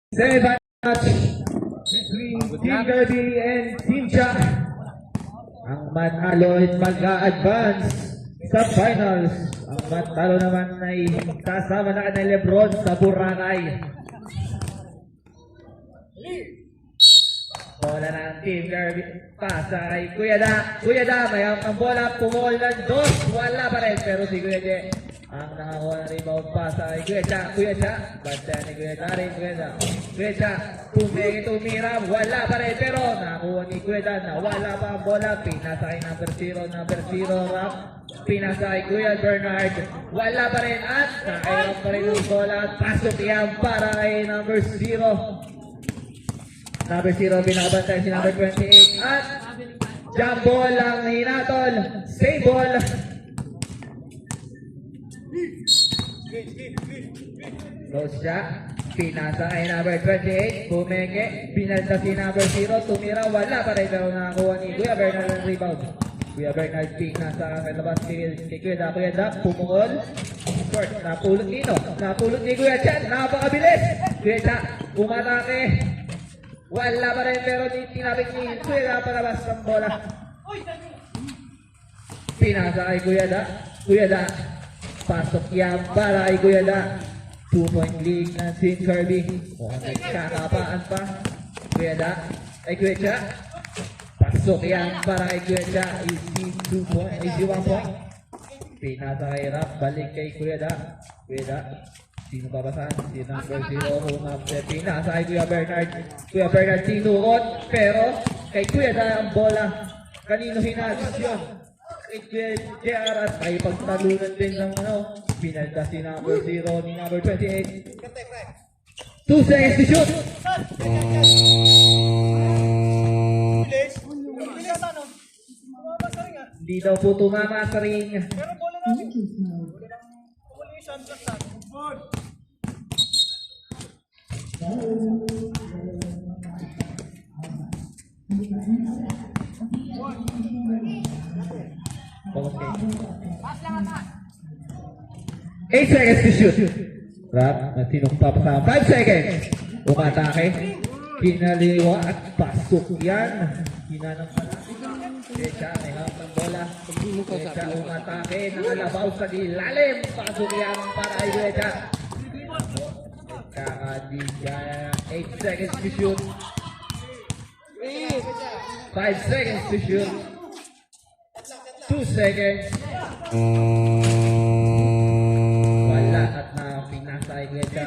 Seventh match between Team Kirby and Team Cha. Ang manalo ay mag-a-advance sa finals. Ang matalo naman ay kasama na kay Lebron sa Boracay. Bola ng Team Kirby. Pasa kay Kuya Da. Kuya Da, may ang bola. Pumukol ng dos. Wala pa rin. Pero si Kuya De ang nakakuha ng rebound. Pasa kay Kuya Cha. Kuya Cha. Basta ni Kuya Da rin. Kuya Da. Kuya Cha. Tumira. Wala pa rin. Pero nakakuha ni Kuya Da na wala pa ang bola. Pinasa kay number 0. Rap. Pinasa kay Kuya Bernard. Wala pa rin. At nakailang pa rin yung bola. Pasok yan para kay number 0. Number 0, binabantay si number 28. At jump ball ang hinatol. Save ball. Close siya. Pinasa kay number 28. Bumeke. Binalta si number 0. Tumira. Wala pa rin. Pero nakakuha ni Kuya Bernard ang rebound. Kuya Bernard pinasa kay labas kay Kuya Da. Kuya Da. Pumukol. Short. Napulot nino. Napulot ni Kuya Chan. Napakabilis. Kuya Cha. Umatake. Wala pa rin, pero tinapik ni Kuya Da palabas ng bola. Pinasa kay Kuya Da. Kuya Da. Pasok yan para kay Kuya Da. 2-point lead ng Team Kirby. Mukhang nagkakapaan pa. Kuya Da. Ay Kuya Cha. Pasok yan para kay Kuya Cha. Easy 1 point. Pinasa kay Rap. Balik kay Kuya Da. Kuya Da. Sino babasahan? Si number 0 humap. Pinasa kay Kuya Bernard. Kuya Bernard tinukot. Pero kay Kuya Da ang bola. Kanino hinagis yun? Kay Kuya JR at ay pagtalunan din ng pinalta si number 0 ni number 28. 2 seconds to shoot. Hindi daw po tumama sa ring. Pero bola namin. Bola yung shot sa board. Okay. 8 seconds to shoot. Rap, tinukpa pa sa 5 seconds. Umatake. Kinaliwa at pasok yan. Hinanang pala. Kecha, may hawak ng bola. Kecha, umatake. Nakalabaw sa ilalim. Pasok yan para kay Kecha. Kakadigaya. 8 seconds to shoot. 5 seconds to shoot. 2 seconds. Wala at na pinasa kay Kecha.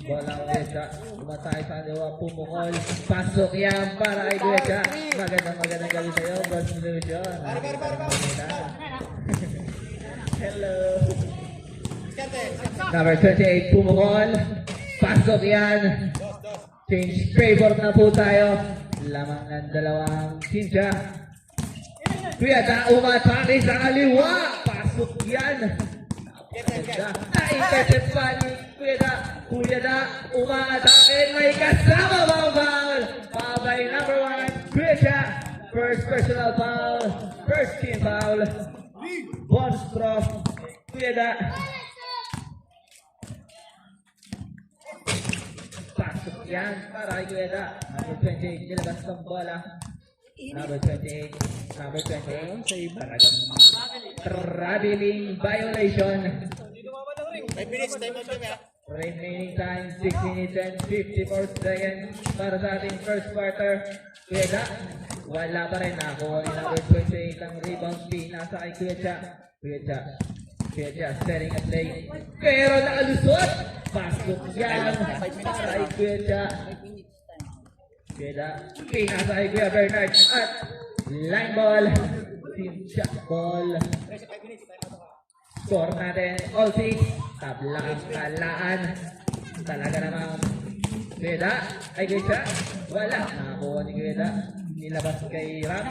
Bola kay Kecha. Umatake sa liwa. Pumukol. Pasok yan para kay Kecha. Magandang gabi sa'yo. Boss Lucian. Hello. Number 28. Pumukol. Pasok yan. Change favor na po tayo. Lamang ng dalawang Sinja. Kuya Da umatake sa kaliwa. Pasok yan. Naintercept pa ni Kuya Da. Kuya Da umatake. May kasama bang foul? Foul by number 1. Kuya Da. First personal foul. First team foul. Bonus throw. Kuya Da. Pasok yan para kay Kuya Da. Number 28, nilabas ng bola. Number 28. Talagang traveling violation. 5 minutes, time out kami ha. Remaining time, 6 minutes and 54 seconds para sa ating first quarter. Kuya Da, wala pa rin. Nakuha ni number 28 ang rebound. Pinasa kay Kuya Cha. Kuya Cha, setting a play. Pero nakalusot. Pasok yan para kay Kuya Cha. Kuya Da, pinasa kay Kuya Bernard. At line ball. Team Cha ball. Score natin. All 6. Tablang kalaan. Talaga namang Kuya Da. Ay Kuya Cha. Wala. Nakakuha ni Kuya Da. Nilabas kay Rap.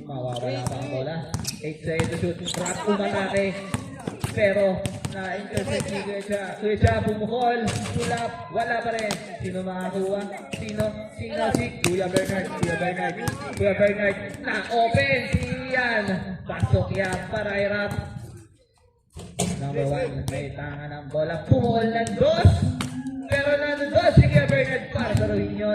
Mawawala pa ang bola. 8 seconds to shoot. Rap umatake. Pero na-intercept ni Kuya Cha. Kuya Cha pumukol. Tulap. Wala pa rin. Sino makakuha? Sino si Kuya Bernard. Kuya Bernard. Na-open. Yan. Pasok yan para kay Rap. Number 1. May tangan ng bola. Pumukol ng dos. Pero nandun dos. Si Kuya Bernard pa.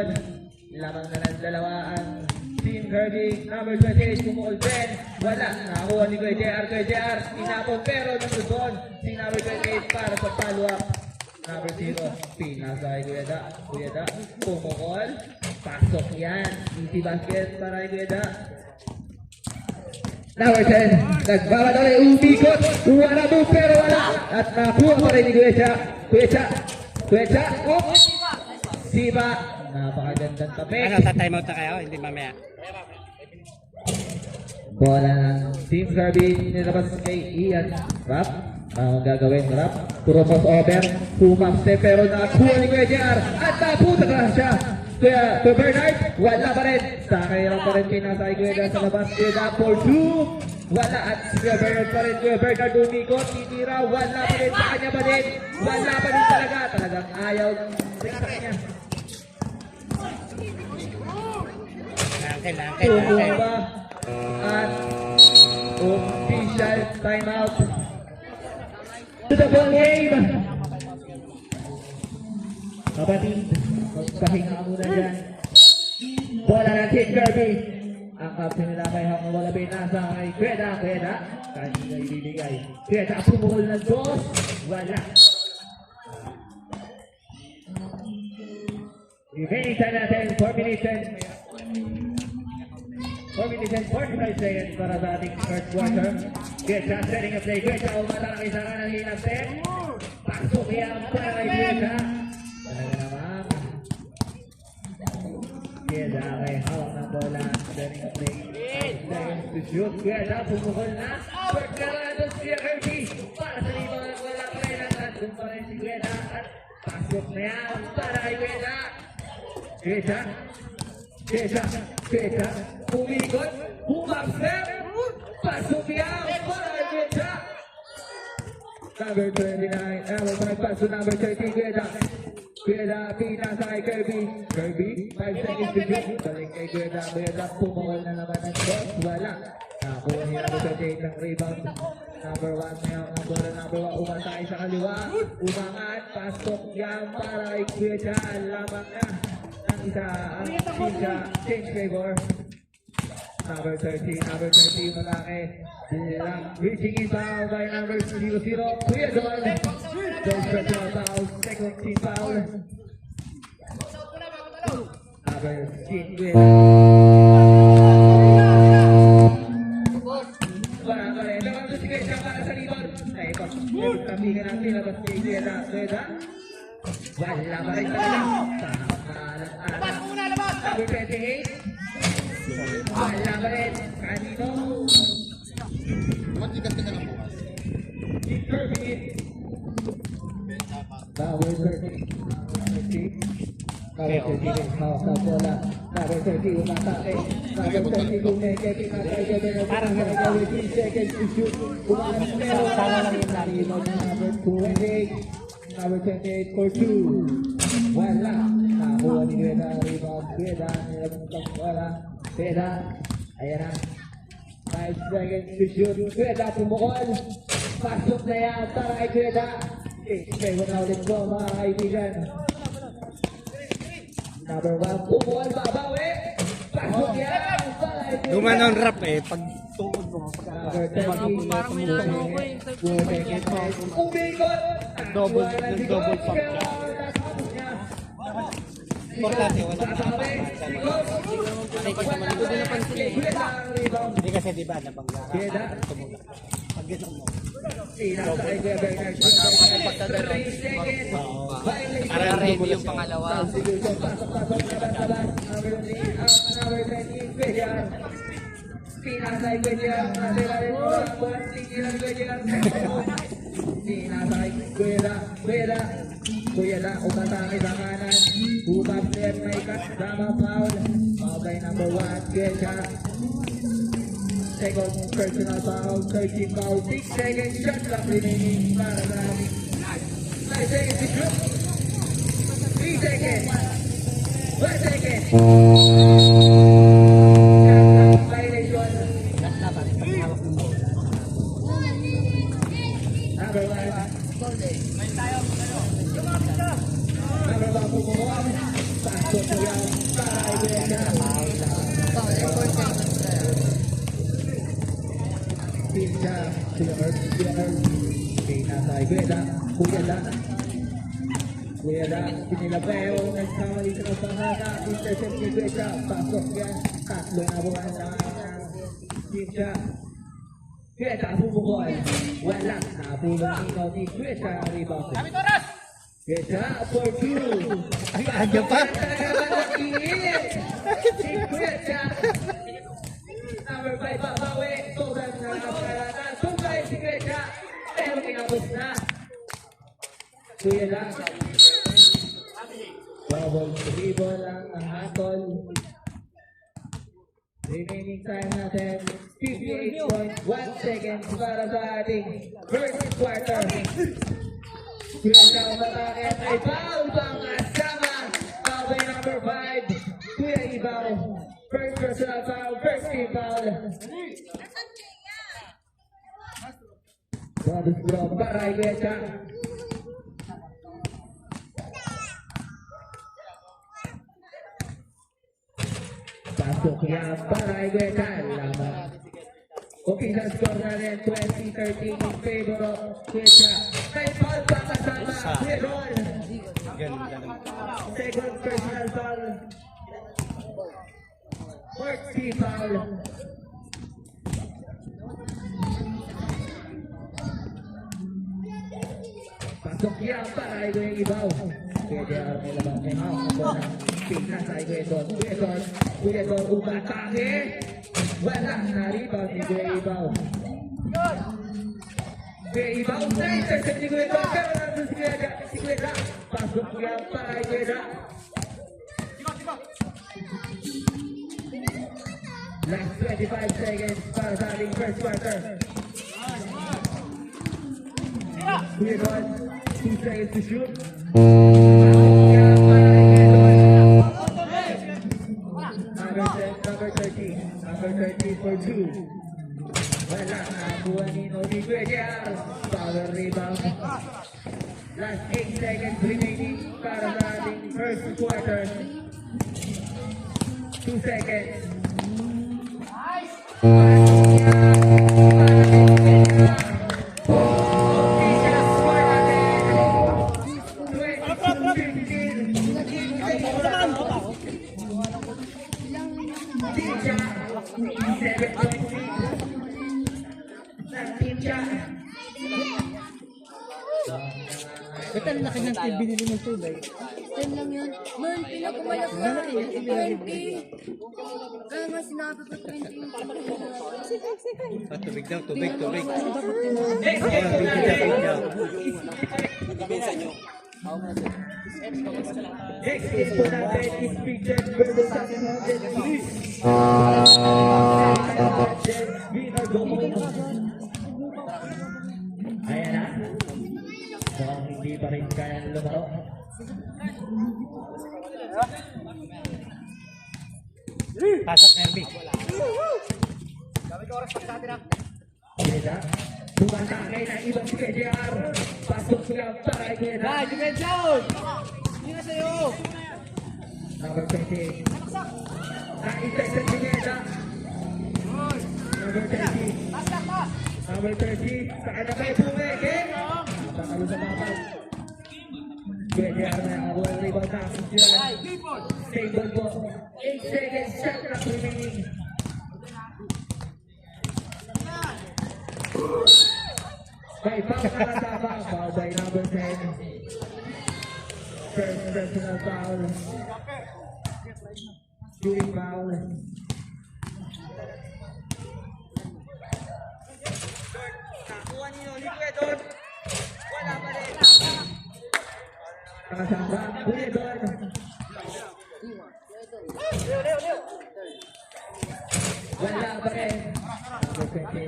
Luzon. Lamang na ng dalawa ang Team Kirby. Number 28, pumukol din. Wala. Nakakuha ni Kuya JR. Kuya JR, tinapon pero ng Luzon. Si number 28 para sa follow-up. Number 0, pinasa kay Kuya Da. Kuya Da, pumukol. Pasok yan. Easy basket para kay Kuya Da. Number 10, nagbabatali, umikot. Wala mo pero wala. At nakuha pa rin ni Kuya Cha. Kuya Cha. Kuya Cha. Oops. Siba. Napakagandang tabi. Ano, ta-time out na kayo? Hindi mamaya. Bola ng Team Kirby, nilabas kay Ian. Rap, ang gagawin, Rap. Puro crossover, pumapste, pero nakuha ni Kuya JR. At napunta ka siya. Kuya Bernard, wala pa rin. Sakay pa rin pinasay Kuya JR sa labas. Kuya JR for 2. Wala at Kuya Bernard pa rin. Kuya Bernard umikot, titira. Wala pa rin, sa kanya pa rin. Wala pa rin talaga. Talagang ayaw ng sa kanya. Langkay. Tumumba at official timeout. To the ball game. Kapatid, magpahinga muna dyan. Bola ng Team Kirby. Ang captain nila kay Hong wala pinasa kay Kweda. Kanina ibibigay. Kweda, pumukol ng dos. Wala. Remaining time natin, 4 minutes and 45 seconds para sa ating first quarter. Kweda, setting a play. Kweda, umatang isa ka ng hinang set. Pasok yan para kay Kweda. Talaga naman. Kweda, kay hawak ng bola. Setting a play. Seconds to shoot. Kweda, pumukol na. First ka na doon si Kirby. Para sa libang wala pa rin ang nandun pa rin si Kweda. At pasok na yan para kay Kweda. Kweda, umikot, umapsep, pasok yan para kay Kweda. Number 29, pasok number 30, Kweda, pinasa kay Kirby, 5 seconds to shoot. Balik kay Kweda, pumukol na naman ng shot, wala. Nakuha niya number 38 ng rebound. Number 1 ngayon, number 1, umatay sa kaliwa, umangat, pasok yan para kay Kweda, lamang na. Isa ang Sisha, change favor. Number 30, malaki. Bilang reaching in foul by number 00. Kuya Don. Those personal fouls, second team foul. Number 16 with. Para. Naman si Kuya para sa libon. Ay, kami ka natin, labas kay Kuya. Wala pa rin talaga. Number 28. Wala pa rin. Kanino? Kirby. Number 30. Hawak na bola. Number 30, umatake. Number 30, kumeke. Parang gagawin 3 seconds to shoot. Umakas pero number 28. Number 28 for 2. Wala. Nakuha ni Kweda. Rebound. Kweda. Nilabang wala. Kweda. Ayan na. 5 seconds to shoot. Kweda pumukol. Pasok na yan para kay Kweda. Okay, wala ulit ko mga kaibigan. Number 1. Pumukol. Babawi. Pasok yan para kay Kweda. Lumanon rap pag tukod mo. Number 30. Parang may nakakuha umikot. Double pump. Importante, wala na. Hindi kasi diba nabangga. Pag gano'n mo. Para ready yung pangalawa. Pinasay ko niya, nasilalim mo ang buwan, tingilan ko niya. Pinasay, Kuya na, umatake sa kanan. Bumap net, may kasama foul. Okay, number 1, Kuya. Second personal foul, 13 foul, 6 seconds, shot clock remaining para sa amin. 5 seconds to shoot. 3 seconds. 1 second. Number 1 pumukuha. Pasok yan para kay Kuya Da. Pincha, Kuya Earth. Okay, nasa kay Kuya Da. Kuya Da, pinilabeo, nagkamali sa kapahana, intercept ni Kuya Da. Pasok yan, tatlo na buwan na Pincha. Kuya Da, bubukol. Wala, napulong ikaw ni Kuya Da. Rebound. Kuya Da for two. Ay, andyan pa. Si Kuya Da. Number 5, babawi. Tugan na nakarana. Tugay si Kuya Da. Pero kinapos na. Kuya Da. Double dribble lang ang hatol. Remaining time natin, 58.1 seconds para sa ating first quarter. Kuya Da umatakit ay foul pang kasama. Foul by number 5. Kuya Ibaw. First personal foul, first team foul. Bonus draw para kay Kuya Da. Pasok yan para kay Kuya Da. Lamang. Okay, sa score natin, 20-13 in favor of Kuya Da. May foul pa kasama, Kuya Ron. Ganda naman. Second personal foul. Fourth team foul. Pasok yan para kay Kuya Ibaw. Pwede ang nilabang may house. Ako na tingnan sa Kuya Don. Kuya Don umatake. Wala na rebound ni Kuya Ibaw. Kuya Ibaw na intercept ni Kuya Don. Pero nandun si Kuya Da. Pasok yan para kay Kuya Da. Last 25 seconds para sa ating first quarter. Kuya Don, 2 seconds to shoot. Number 30 for 2. Wala, nakakuha ni Nodi Guediar. Power rebound. Last 8 seconds remaining para sa ating first quarter. 2 seconds. Ba't ang laki ng TV binili mong tubig? Yan lang yun. Man, pinakumalak na. 20. Kaya nga sinabi ko 20 yung Ah, tubig daw, tubig. Next game po natin is featured versus San Jose. Ayan na. Mukhang hindi pa rin kaya lumaro. Pasok, Nerby. Kuya, tumatangay na ibang si KJR. Pasok siya para kay Kuya. Defense out! Hindi na sa'yo! Number 20. Na-intercept si Kuya. Number 30. Number 30. Saka na kayo pumeke. Napakalo sa babal. KJR na ang one rebound na. Stable po. 8 seconds. Shot clock remaining. May foul na kasama. Foul by number 10. First personal foul. Shooting foul. Nakuha ni Noli Guedon. Wala pa rin. Nakasama. Kuya Don. Wala pa rin. Number 20.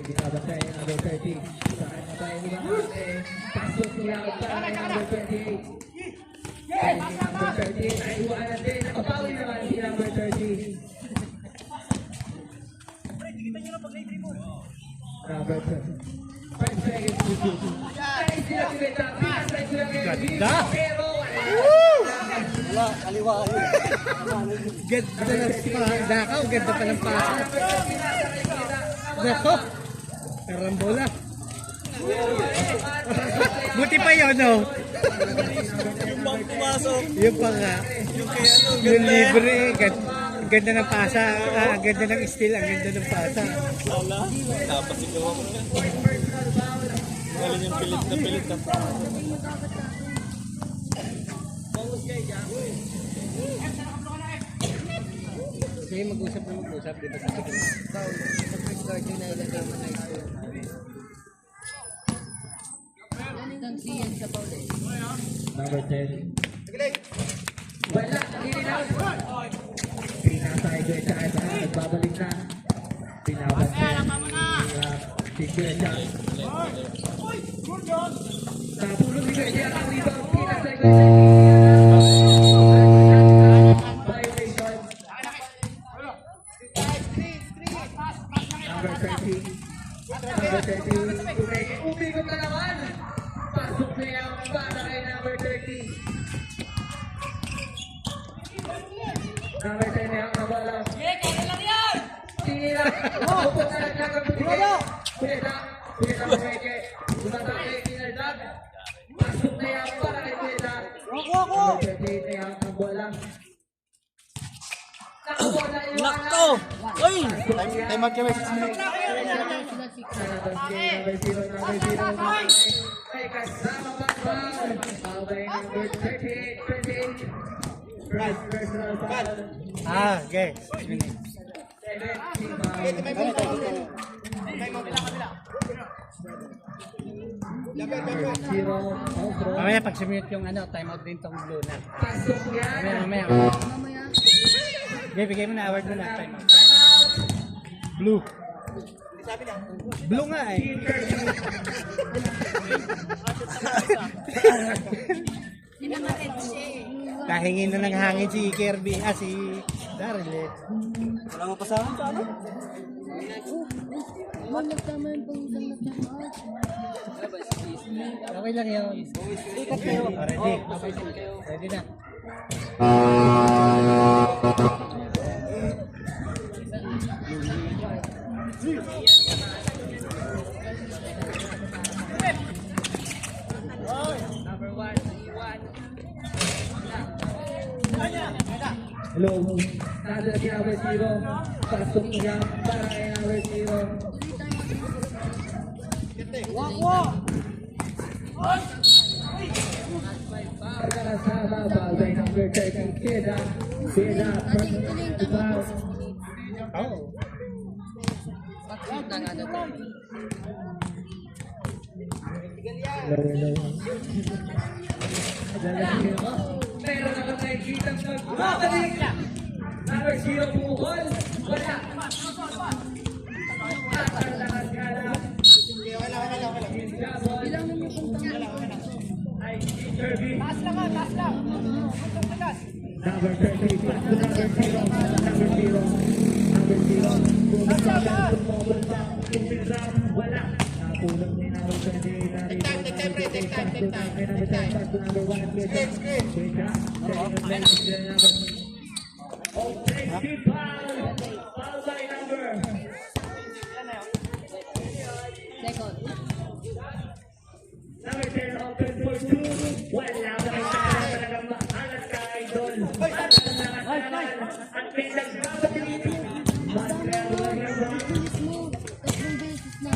Binabantay number 30. Sa kanya pa yung ibang pasok niya para kay number 28. Number 30. Ay, iwanan din. Nakapawi naman si number 30. Number 30. 5 seconds to shoot. Ay, sila si Beta. Pinasay ko lang yung Ganda! pero Wala, kaliwa kayo. Ganda ng dakaw, ganda pa ng pasa. Nako, karambola. Buti pa yun, no? Yung bang pumasok. Yung pa nga. Yung kaya ano, Yung ganda eh. libre, ang ganda ng pasa. Ang ganda ng steel, ang ganda ng pasa. Wala. Dapat ikaw ako na. Galing yung pilit na pilit na. Sige, mag-usap na mag-usap. Di ba sabi ko? Sa first guard yung nailagay mo na ito. Isang siyan sa Paul eh. Number 10. Wala, in-out. Pinasa ay Kuya Cha, nagbabalik na. Pinabas si Kuya Cha. Napulong ni Kuya Cha ang rebound. Pinasa ay Kuya Cha. Violation. Number 30. Number 30. Umikot na naman. Pasok na yan para kay number 30. Number 10 na ang bola. Tinira. Upot na lang ang buti. Kuya Mike. Tumatake, tinardag. Pasok na yan para kay Kuya. Number 38 na yan ang bola. Nakabola yung Nakto! Uy! Time out kami. Sila si Number 0, number 0. May kasama pa ba? Abay number 38, 28. First personal foul. Okay. 17 foul. Number 0, outro. Mamaya pag sumute yung timeout din tong blue na. Pasok yan. Mamaya. mamaya. Okay, bigay mo na award mo na. Timeout. Timeout. Blue. Blue nga eh. Kahingin na ng hangin si Kirby. Si Daryl eh. Wala mo pa sa akin sa ano? Nagtama yung pang-usap na timeout. Okay lang yun. Ready. Ready na. Hello. Nasa si number 0. Pasok niya para kay number 0. Pagkakasama bagay number 30. Keda. Keda. Ating ito na yung tama Foul. Oh. Bakit na nga na to? Hello. Meron na ba nakikita magbabalik? Number 0 buhol. Wala. Tatalakas ka na. Ilang naman yung punta. Ay, Kirby. Taas lang. Number 30, number 0, number 0, number 0. Tumobol pa, tumpisa, wala. Napulog ni number 20, narito, number 28, pass to number 10, pass to number 1, Kuya. Offensive foul, foul by number. Second. Number 10, open for 2. Wala pa rin talagang maalat ka, idol. At may nagpapatid. Magkakaroon ng mga Bilis mo. Tatlong beses na.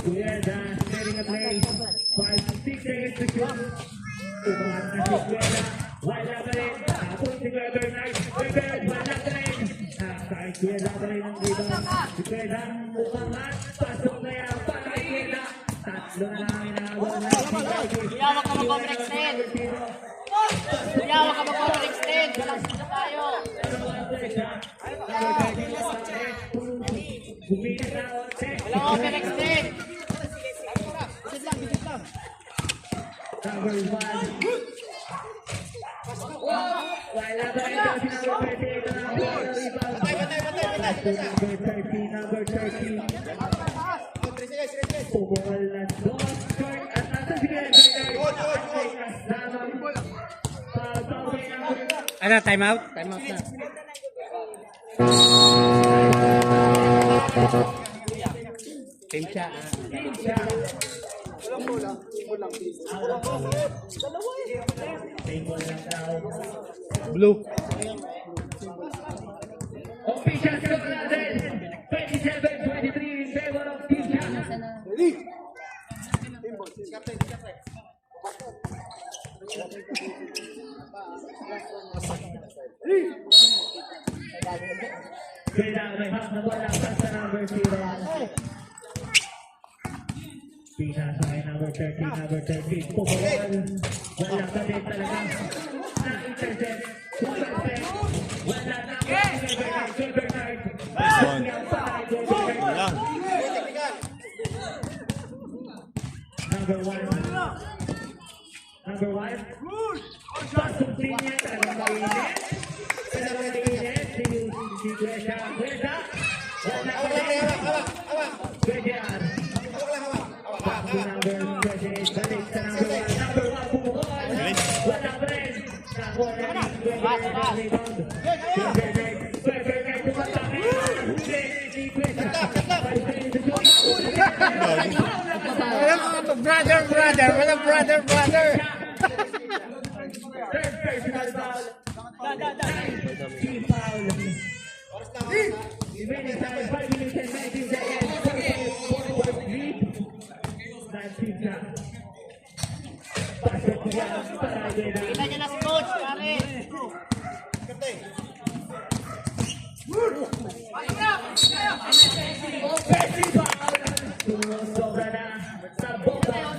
Kuya Dan, setting a play. 5-6 seconds to shoot. Umangat na si Kuya. Wala pa rin. Tapos si Kuya Bernard. Bernard, wala pa rin. Kahit Kuya Dan pa rin ang rebound. Si Kuya Dan, umangat. Pasok na yan para kay Kuya Dan. Tatlo na lang inaabot na si Kuya. Yawak ka mag-overextend. Yawak ka mag-overextend. Walang sila tayo. Walang overextend. Number 1. Wala ba rin daw si number 38 na ang rebound. Number 30, number 30. Pumukal na doon. Short at nasa si Kuya Bernard. Ano, time out? Time out na. Team siya. Blue. Official score natin, 27-23 in favor of Team Siya. Kaya may half na bola sa number 0. Pinasakay number 13, Pumawal. Wala ka din talaga. Na-intercept. Wala na. Silverknight. Nice one. Lang. Number 1. Number 1. Pasok din niya. Talagang mainit. Talagang mainit. Si Gwesa. Gwesa. Wala ka din. Gwesa. Bago number 28. Balik sa number 1. Number 1. Bumukol. Wala pa rin. Nakuha na ni Gwesa. Rebound. Silverknight. Tumatake. Huli si Gwesa. Brother. Third personal foul. Team foul. Remaining time 5 minutes and 19 seconds. 4-point lead. Team Siya. Pasok niya para Gwesa. Kita niya na si coach, pare. Offensive foul. Sumusobra na sa bomba.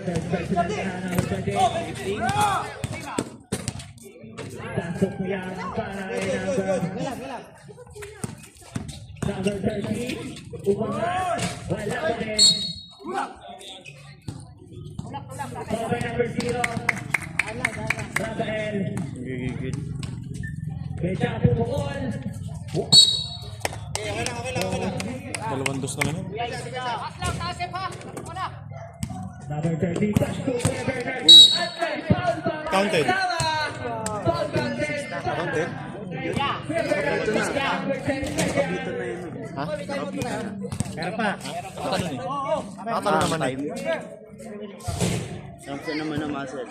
Third personal na number 28. Pasok niya para number 13. Umangat. Wala pa din. Over number 0. Rafael. Gigigil. Becha pumukol. Dalawang dos na lang yun. Aslang, tasip ha. Wala. Number 30. Pass to Silverknight. At may foul pa. Counted. Foul counted. Counted? Silverknight. Number 10. Pero pa. Nakatalo eh. Nakatalo naman eh. Samson naman ang muscle.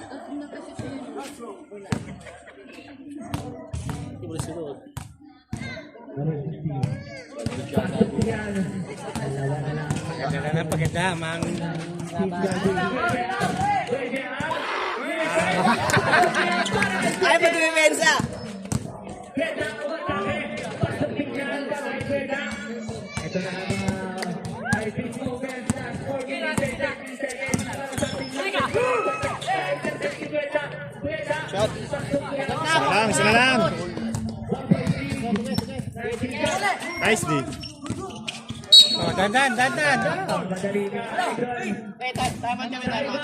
Pasok yan. Dalawa na lang. Ganda na paganda, mang. Ay, pag-depensa! Ito na ang mga high-pitch moments na 4 minutes and 13 seconds. Shot. Isa na lang. Nice D. Oh, dandan. Madali na. Tama kami, tama.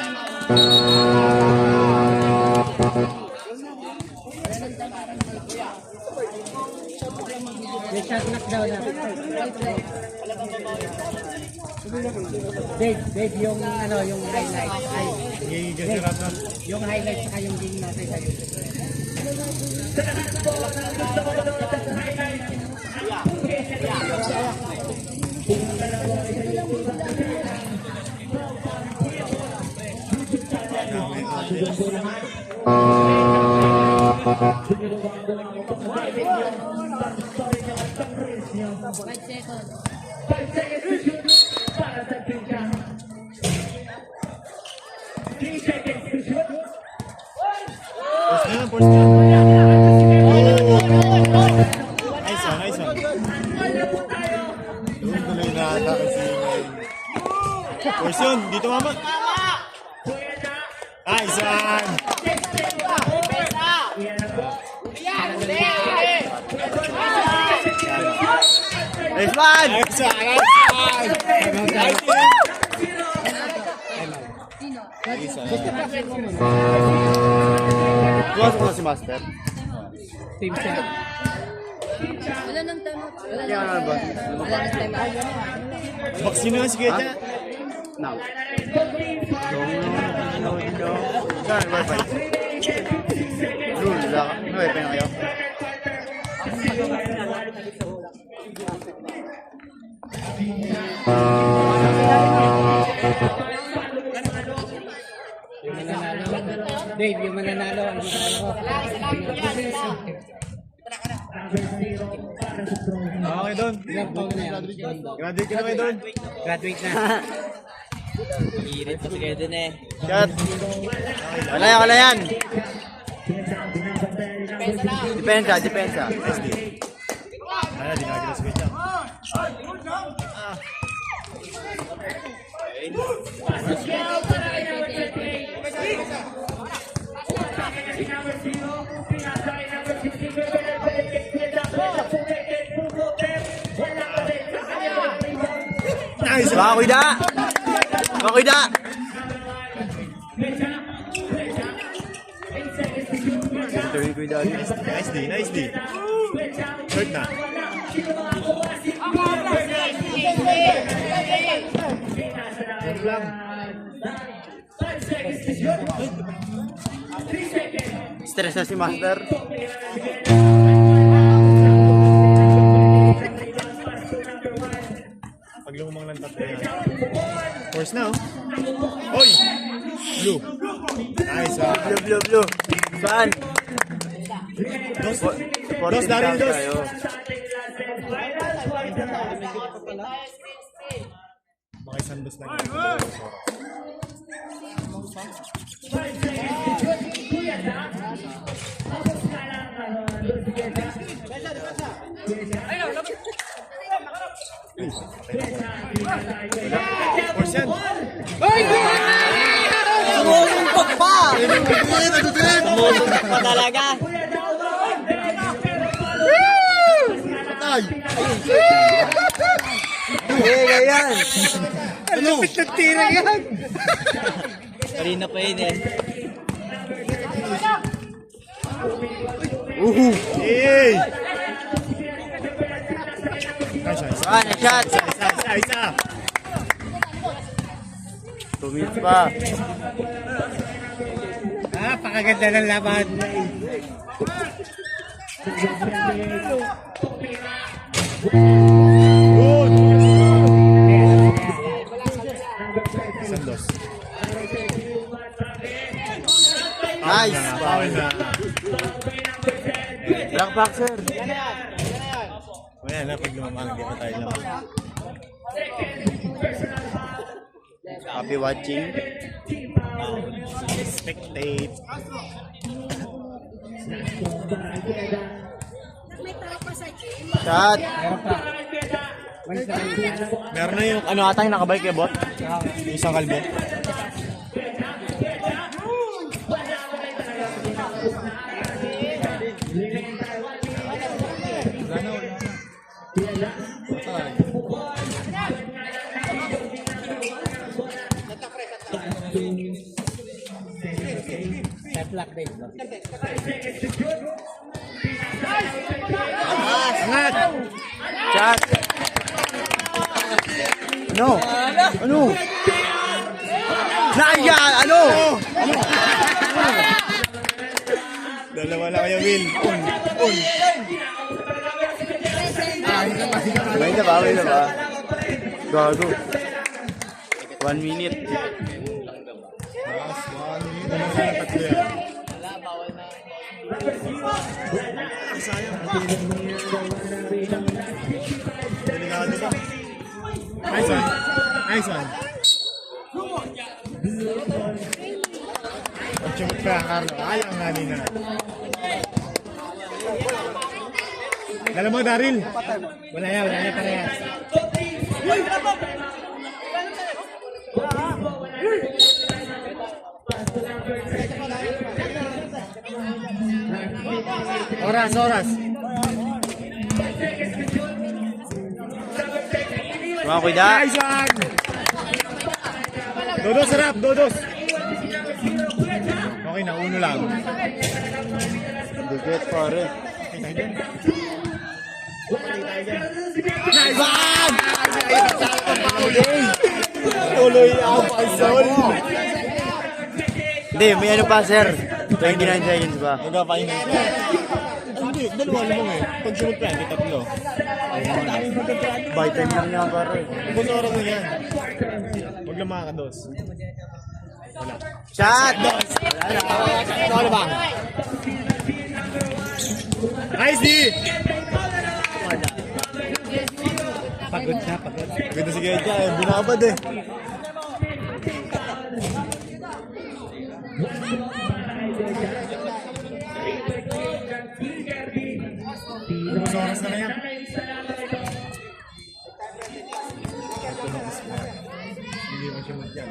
May shot knockdown na. Dave, yung ano, yung highlight. Gigigil si Ratnan. Yung highlight saka yung game natin sa YouTube. Five seconds. 5 seconds to shoot para sa Team Siya. 3 seconds to shoot. Force na yan. Nice one, nice one. Ano po tayo? Doon tuloy na ata kasi force yun, dito mama. Kuya na. Nice one. Yan na po. Nice one. Nice one. Nice one. Sino? Tuwas mo si Master. Team siya. Wala nang time out. Wala Kaya ano ba? nang time out. Vaccine nga si Geta. Now. Saan, bye-bye. Rule lang. Yung mananalo. Dave, yung mananalo. Ang mananalo ko. Isa lang po yan. Isa lang. Okay doon. Ilang taon na yan? Graduate ka na kayo doon. Graduate na. Hirit kasi kayo dun eh. Shot. Wala yan. Depensa lang. Depensa. Ay, di nagagala sa kanya. Nice! Kuida. Nice D. Third na. Stress na si Master. Pag lumang lang tatlo yan. Force na, oh. Oy! Blue. Nice, Blue. Saan? Dos, Daryl, dos. Mga isang dos lang. Force yan. Sumusuntok pa! Sumusuntok pa talaga. Ganyan. Lupit ng tira yan. Kanina pa yun eh. Hey! Nice. Shot. Isa. 2 minutes pa. Pakaganda ng laban. Good! Isang dos. Nice. Foul na. Black boxer. Wala na, pag lumamang, hindi pa tayo lang. Happy watching. Spectate. Shot. Meron na yung Ano ata yung nakabike kay bot? yung isang kalbo. Shot lock, Dave. Angat! Shot. Ano? Naya! Ano? Dalawa lang kayo, Will. On. May na ba? Gago. 1 minute. Tatlo yan. Delikado ba? Nice one. Pagsimot pa, Carlo. Ayaw nga nina. Dala mo, Daryl. Wala na parehas. Oras. Mga kuida. Nice one! Dodos, sarap. Dodos. Okay na, uno lang. Dikit pare. Nice one! Tuloy ang paisol. Hindi, may ano pa sir. 29 seconds ba? Magpapahinga ka. Hindi, dalawa lamang eh. Pag sunod pa, hindi tatlo. By time lang niya pare. Ibang oras na yan. Huwag lang makakados. Shot! Ano ba? Nice, D! Pagod siya, pagod. Ganda si Gedja, binabad eh. Ubus oras na yan. Hindi mo siya magyan.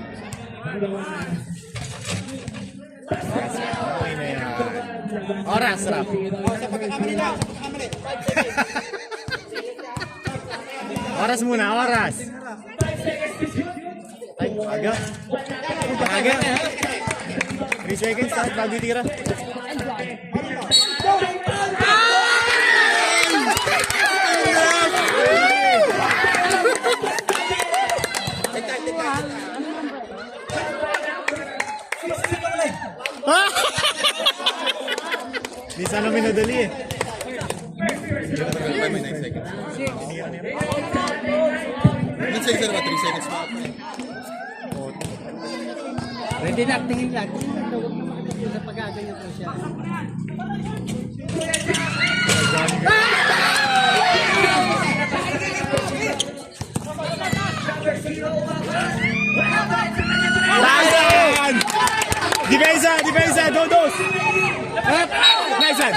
Okay na yan. Oras, Rap. Oras muna, oras. Ay, aga. Aga. 3 seconds, start bago itira. Di sana minadali eh. Ready na, tingin lang. Huwag mo makatapos sa pag-aganyan ko siya. Tasan! Depensa, depensa, Dodos! Nice one!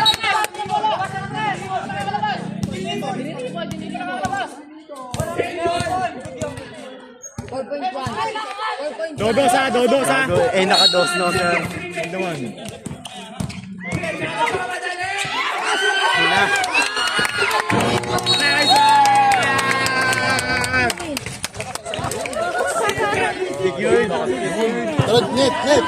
4.1. Dodos ha, Dodos ha! Eh, naka-dos no, sir. Tignan mo. Sila. Nice one! Secured. Net, net.